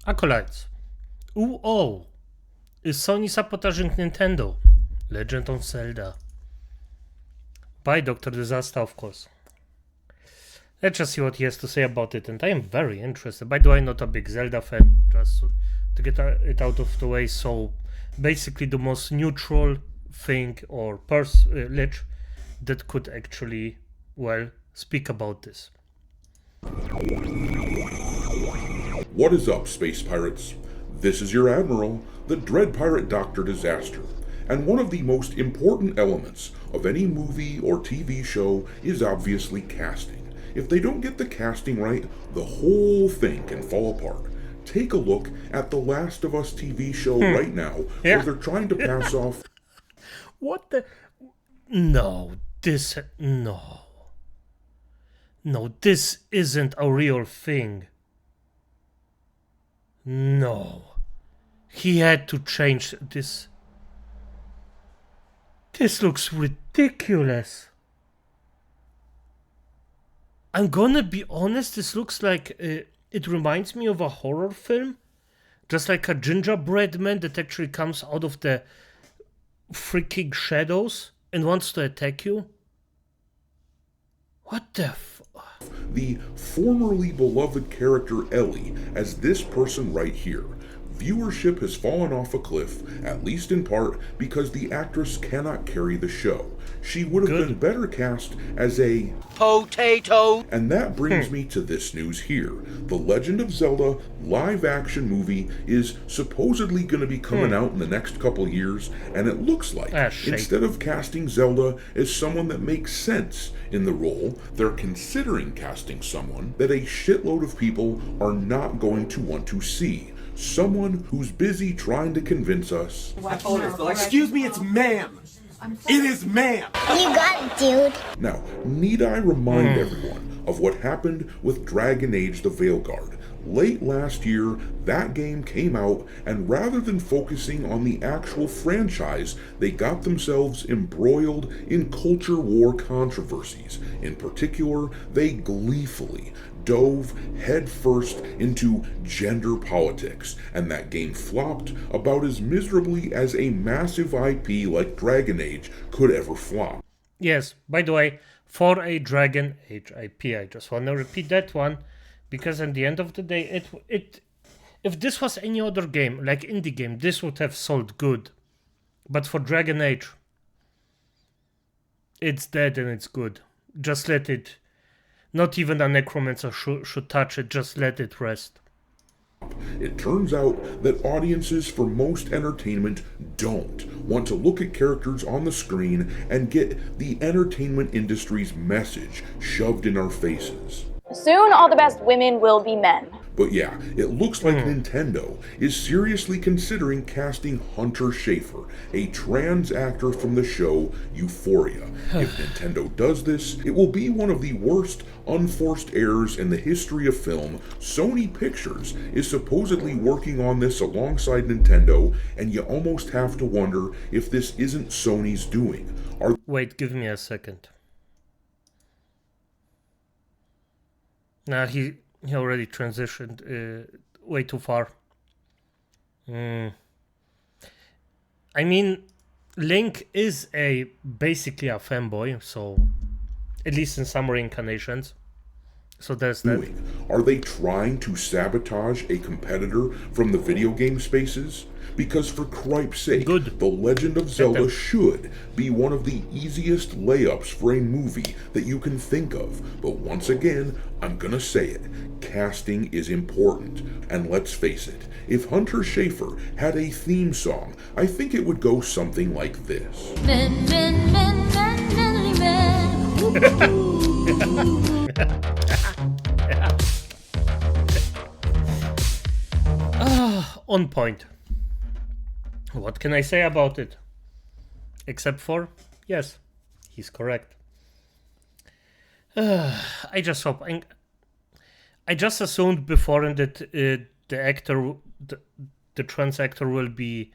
Acolytes. Ooh, oh. Is Sony sabotaging Nintendo? Legend of Zelda. By Dr. Disaster, of course. Let's just see what he has to say about it, and I am very interested. By the way, not a big Zelda fan, just to get it out of the way. So, basically, the most neutral thing or Lich that could actually, well, speak about this. What is up, space pirates? This is your Admiral, the Dread Pirate Dr. Disaster. And one of the most important elements of any movie or TV show is obviously casting. If they don't get the casting right, the whole thing can fall apart. Take a look at the Last of Us TV show right now, where they're trying to pass off... What the... No, this isn't a real thing. No. He had to change this. This looks ridiculous. I'm gonna be honest, this looks like... it reminds me of a horror film. Just like a gingerbread man that actually comes out of the freaking shadows and wants to attack you. What the The formerly beloved character Ellie as this person right here. Viewership has fallen off a cliff, at least in part because the actress cannot carry the show. She would have been better cast as a potato. And that brings me to this news here. The Legend of Zelda live-action movie is supposedly going to be coming out in the next couple years, and it looks like instead of casting Zelda as someone that makes sense in the role, they're considering casting someone that a shitload of people are not going to want to see. Someone who's busy trying to convince us. Excuse me, it's ma'am. It is ma'am. You got it, dude. Now, need I remind everyone of what happened with Dragon Age the Veilguard? Late last year, that game came out, and rather than focusing on the actual franchise, they got themselves embroiled in culture war controversies. In particular, they gleefully dove headfirst into gender politics, and that game flopped about as miserably as a massive IP like Dragon Age could ever flop. Yes, by the way, for a Dragon Age IP, I just want to repeat that one, because at the end of the day, if this was any other game, like indie game, this would have sold good. But for Dragon Age, it's dead and it's good. Just let it... Not even a necromancer should touch it, just let it rest. It turns out that audiences for most entertainment don't want to look at characters on the screen and get the entertainment industry's message shoved in our faces. Soon, all the best women will be men. But yeah, it looks like Nintendo is seriously considering casting Hunter Schafer, a trans actor from the show Euphoria. If Nintendo does this, it will be one of the worst unforced errors in the history of film. Sony Pictures is supposedly working on this alongside Nintendo, and you almost have to wonder if this isn't Sony's doing. Wait, give me a second. Nah, he already transitioned way too far. I mean, Link is basically a fanboy, so at least in some reincarnations. So there's that. Are they trying to sabotage a competitor from the video game spaces? Because for cripe's sake, The Legend of Zelda should be one of the easiest layups for a movie that you can think of. But once again, I'm gonna say it, casting is important. And let's face it, if Hunter Schafer had a theme song, I think it would go something like this. On point. What can I say about it? Except for, yes, he's correct. I just hope. I just assumed before that the actor, the trans actor, will be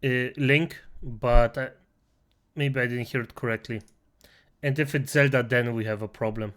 Link, but maybe I didn't hear it correctly. And if it's Zelda, then we have a problem.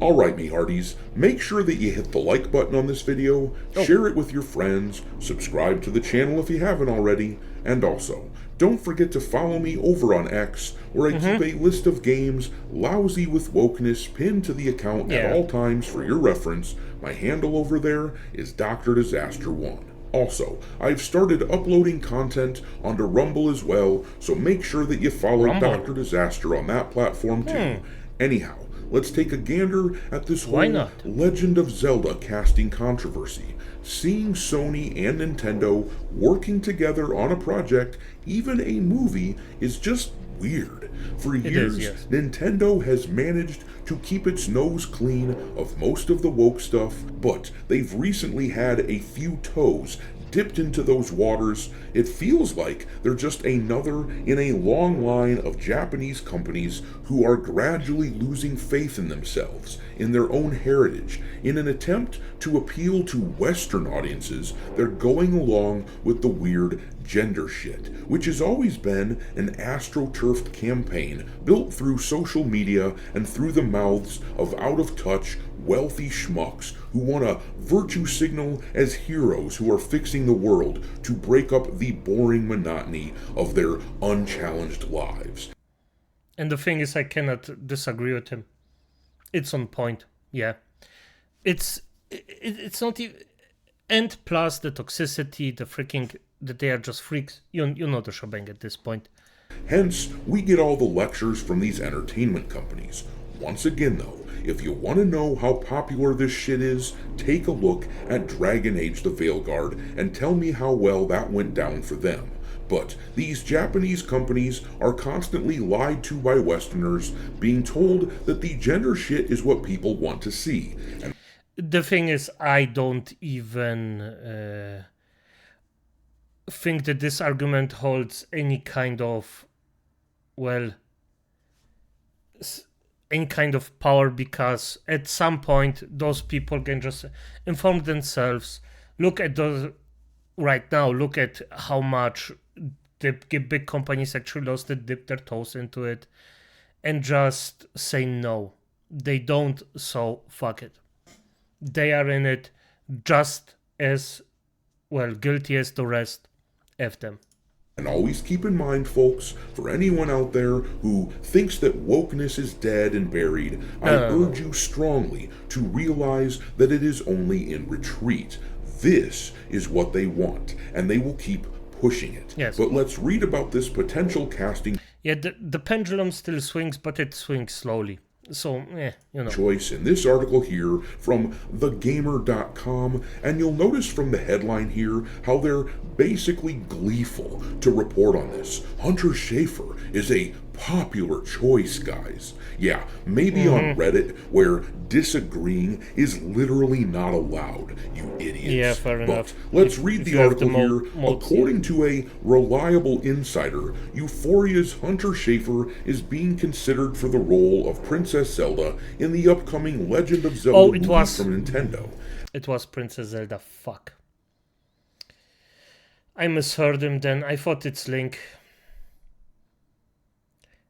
Alright, me hearties, make sure that you hit the like button on this video, share it with your friends, subscribe to the channel if you haven't already, and also, don't forget to follow me over on X, where I keep a list of games lousy with wokeness pinned to the account at all times for your reference. My handle over there is Dr. Disaster 1. Also, I've started uploading content onto Rumble as well, so make sure that you follow Dr. Disaster on that platform too. Anyhow, let's take a gander at this whole Legend of Zelda casting controversy. Seeing Sony and Nintendo working together on a project, even a movie, is just weird. For years, Nintendo has managed to keep its nose clean of most of the woke stuff, but they've recently had a few toes dipped into those waters. It feels like they're just another in a long line of Japanese companies who are gradually losing faith in themselves, in their own heritage. In an attempt to appeal to Western audiences, they're going along with the weird gender shit, which has always been an astroturfed campaign built through social media and through the mouths of out-of-touch, wealthy schmucks who want to virtue signal as heroes who are fixing the world to break up the boring monotony of their unchallenged lives. And the thing is, I cannot disagree with him. It's on point, yeah. It's not even... And plus the toxicity, the freaking... that they are just freaks. You know the shebang at this point. Hence, we get all the lectures from these entertainment companies. Once again, though, if you want to know how popular this shit is, take a look at Dragon Age the Veilguard and tell me how well that went down for them. But these Japanese companies are constantly lied to by Westerners, being told that the gender shit is what people want to see. And the thing is, I don't even think that this argument holds any kind of, well, any kind of power, because at some point those people can just inform themselves. Look at those right now. Look at how much the big companies actually lost to dip their toes into it and just say no. They don't, so fuck it. They are in it just as, well, guilty as the rest. F them. And always keep in mind, folks, for anyone out there who thinks that wokeness is dead and buried, I urge you strongly to realize that it is only in retreat. This is what they want, and they will keep pushing it. Yes. But let's read about this potential casting the pendulum still swings, but it swings slowly. So, you know. Choice in this article here from thegamer.com, and you'll notice from the headline here how they're basically gleeful to report on this. Hunter Schafer is a popular choice, guys. Yeah, maybe on Reddit, where disagreeing is literally not allowed, you idiots. Yeah, fair enough. But let's read the article here. According to a reliable insider, Euphoria's Hunter Schafer is being considered for the role of Princess Zelda in the upcoming Legend of Zelda movie from Nintendo. It was Princess Zelda, fuck. I misheard him then. I thought it's Link.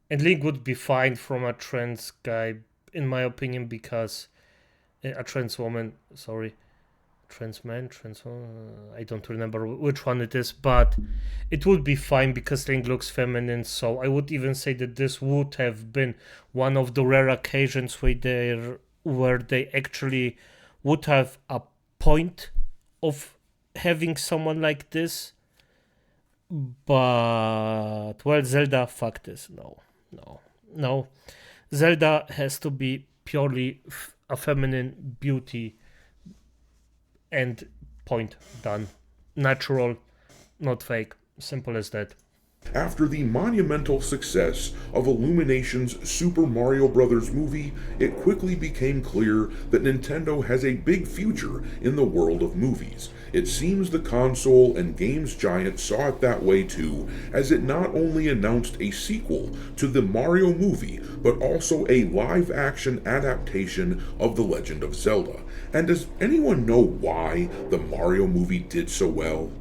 And Link would be fine from a trans guy, in my opinion, because a trans woman, sorry, trans man, trans woman, I don't remember which one it is, but it would be fine because Link looks feminine. So I would even say that this would have been one of the rare occasions where they actually would have a point of having someone like this. But, well, Zelda, fuck this, no. Zelda has to be purely a feminine beauty, and point, done. Natural, not fake, simple as that. After the monumental success of Illumination's Super Mario Bros. Movie, it quickly became clear that Nintendo has a big future in the world of movies. It seems the console and games giant saw it that way too, as it not only announced a sequel to the Mario movie, but also a live-action adaptation of The Legend of Zelda. And does anyone know why the Mario movie did so well?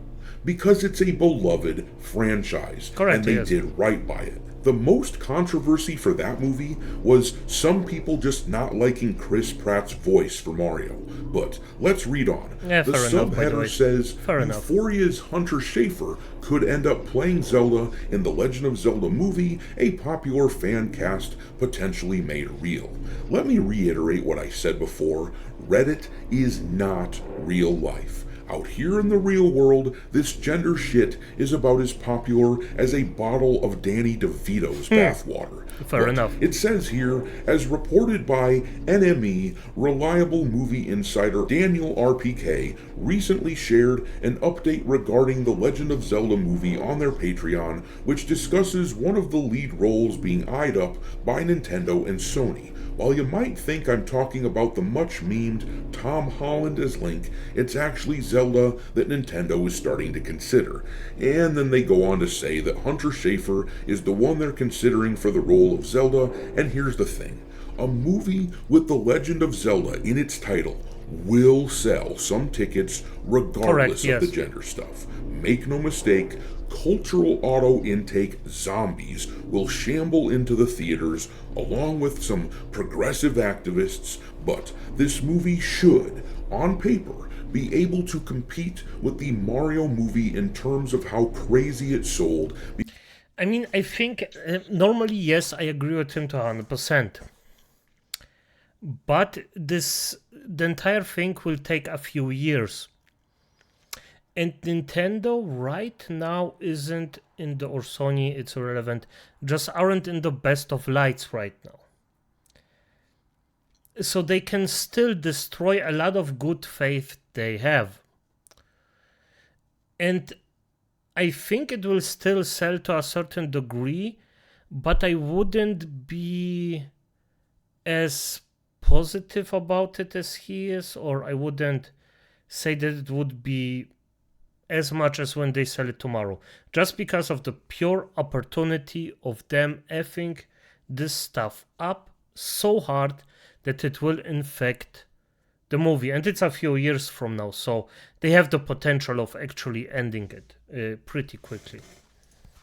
Because it's a beloved franchise, Correct, and they did right by it. The most controversy for that movie was some people just not liking Chris Pratt's voice for Mario. But let's read on. Yeah, The fair enough, by the way. subheader says Fair enough. Euphoria's Hunter Schafer could end up playing Zelda in the Legend of Zelda movie, a popular fan cast potentially made real. Let me reiterate what I said before. Reddit is not real life. Out here in the real world, this gender shit is about as popular as a bottle of Danny DeVito's bathwater. Fair enough. It says here, as reported by NME, reliable movie insider Daniel RPK recently shared an update regarding the Legend of Zelda movie on their Patreon, which discusses one of the lead roles being eyed up by Nintendo and Sony. While you might think I'm talking about the much-memed Tom Holland as Link, it's actually Zelda that Nintendo is starting to consider. And then they go on to say that Hunter Schafer is the one they're considering for the role of Zelda, and here's the thing. A movie with The Legend of Zelda in its title will sell some tickets regardless Correct, yes. of the gender stuff. Make no mistake, cultural auto intake zombies will shamble into the theaters along with some progressive activists, but this movie should, on paper, be able to compete with the Mario movie in terms of how crazy it sold. I mean, I think normally, yes, I agree with him to 100%. But the entire thing will take a few years. And Nintendo right now isn't in the, or Sony, it's irrelevant, just aren't in the best of lights right now. So they can still destroy a lot of good faith they have. And I think it will still sell to a certain degree, but I wouldn't be as positive about it as he is, or I wouldn't say that it would be as much as when they sell it tomorrow, just because of the pure opportunity of them effing this stuff up so hard that it will infect the movie. And it's a few years from now, so they have the potential of actually ending it pretty quickly.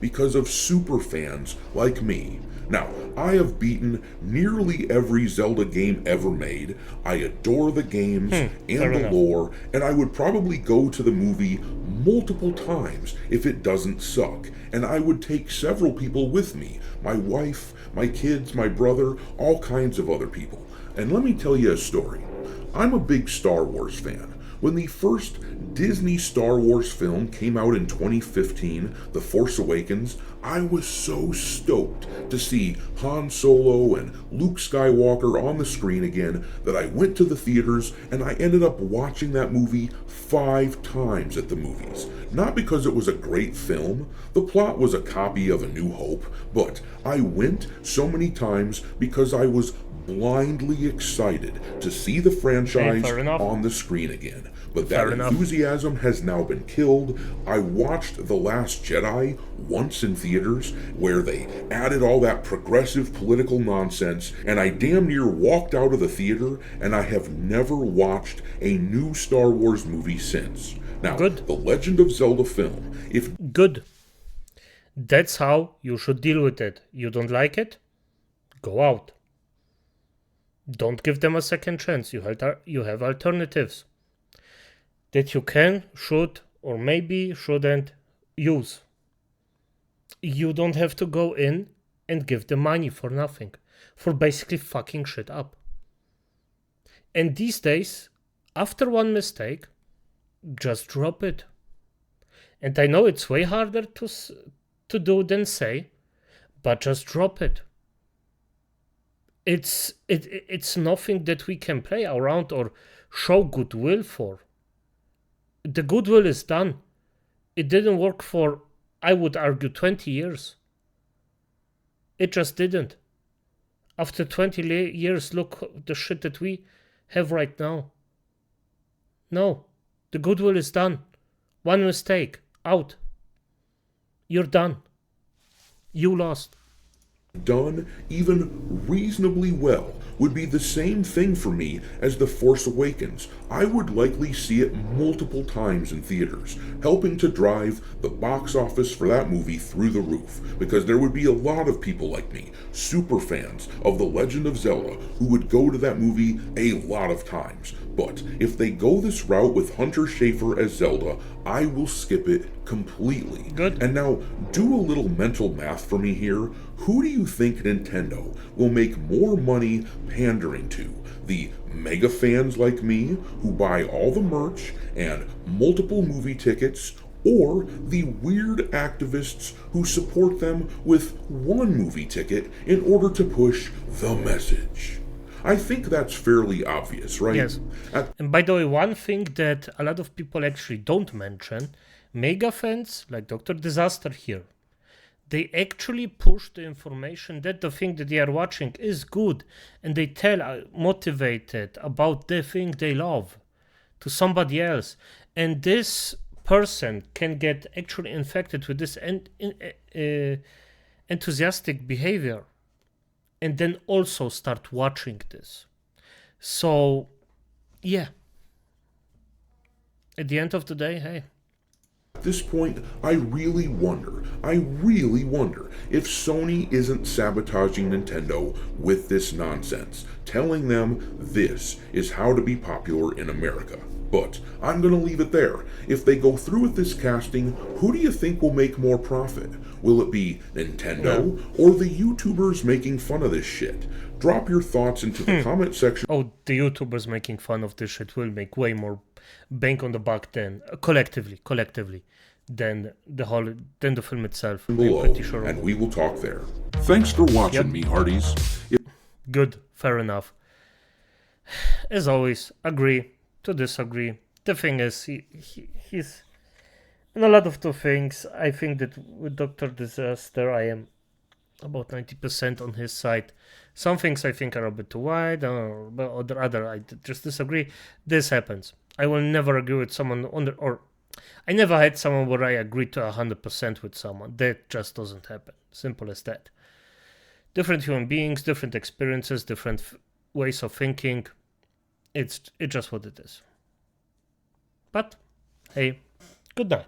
Because of super fans like me. Now, I have beaten nearly every Zelda game ever made. I adore the games and the enough. lore, and I would probably go to the movie multiple times if it doesn't suck. And I would take several people with me. My wife, my kids, my brother, all kinds of other people. And let me tell you a story. I'm a big Star Wars fan. When the first Disney Star Wars film came out in 2015, The Force Awakens, I was so stoked to see Han Solo and Luke Skywalker on the screen again that I went to the theaters and I ended up watching that movie 5 times at the movies. Not because it was a great film, the plot was a copy of A New Hope, but I went so many times because I was blindly excited to see the franchise on the screen again. But that enthusiasm has now been killed. I watched The Last Jedi once in theaters, where they added all that progressive political nonsense, and I damn near walked out of the theater, and I have never watched a new Star Wars movie since. Now, Good. The Legend of Zelda film, if Good. That's how you should deal with it. You don't like it? Go out. Don't give them a second chance. You have alternatives that you can, should, or maybe shouldn't use. You don't have to go in and give them money for nothing, for basically fucking shit up. And these days, after one mistake, just drop it. And I know it's way harder to do than say, but just drop it. It's nothing that we can play around or show goodwill for. The goodwill is done. It didn't work for, I would argue, 20 years. It just didn't. After 20 years, look the shit that we have right now. No, the goodwill is done. One mistake, out. You're done. You lost. done even reasonably well would be the same thing for me as The Force Awakens. I would likely see it multiple times in theaters, helping to drive the box office for that movie through the roof, because there would be a lot of people like me, super fans of The Legend of Zelda, who would go to that movie a lot of times. But if they go this route with Hunter Schafer as Zelda, I will skip it completely. Good. And now, do a little mental math for me here. Who do you think Nintendo will make more money pandering to? The mega fans like me, who buy all the merch and multiple movie tickets, or the weird activists who support them with one movie ticket in order to push the message? I think that's fairly obvious, right? Yes. And by the way, one thing that a lot of people actually don't mention, mega fans like Dr. Disaster here, they actually push the information that the thing that they are watching is good, and they tell motivated about the thing they love to somebody else, and this person can get actually infected with this enthusiastic behavior, and then also start watching this. So, yeah. At the end of the day, hey. At this point, I really wonder if Sony isn't sabotaging Nintendo with this nonsense, telling them this is how to be popular in America. But I'm going to leave it there. If they go through with this casting, who do you think will make more profit? Will it be Nintendo or the YouTubers making fun of this shit? Drop your thoughts into the comment section. Oh, the YouTubers making fun of this shit will make way more bang on the buck than collectively than the film itself. Below, I'm pretty sure. and we will talk there. Thanks for watching, me hearties. Good, fair enough. As always, agree to disagree. The thing is, he's in a lot of the things. I think that with Dr. Disaster, I am about 90% on his side. Some things I think are a bit too wide, or other I just disagree. This happens. I will never agree with someone or I never had someone where I agreed to 100% with someone. That just doesn't happen. Simple as that. Different human beings, different experiences, different ways of thinking. It's just what it is. But hey, good night.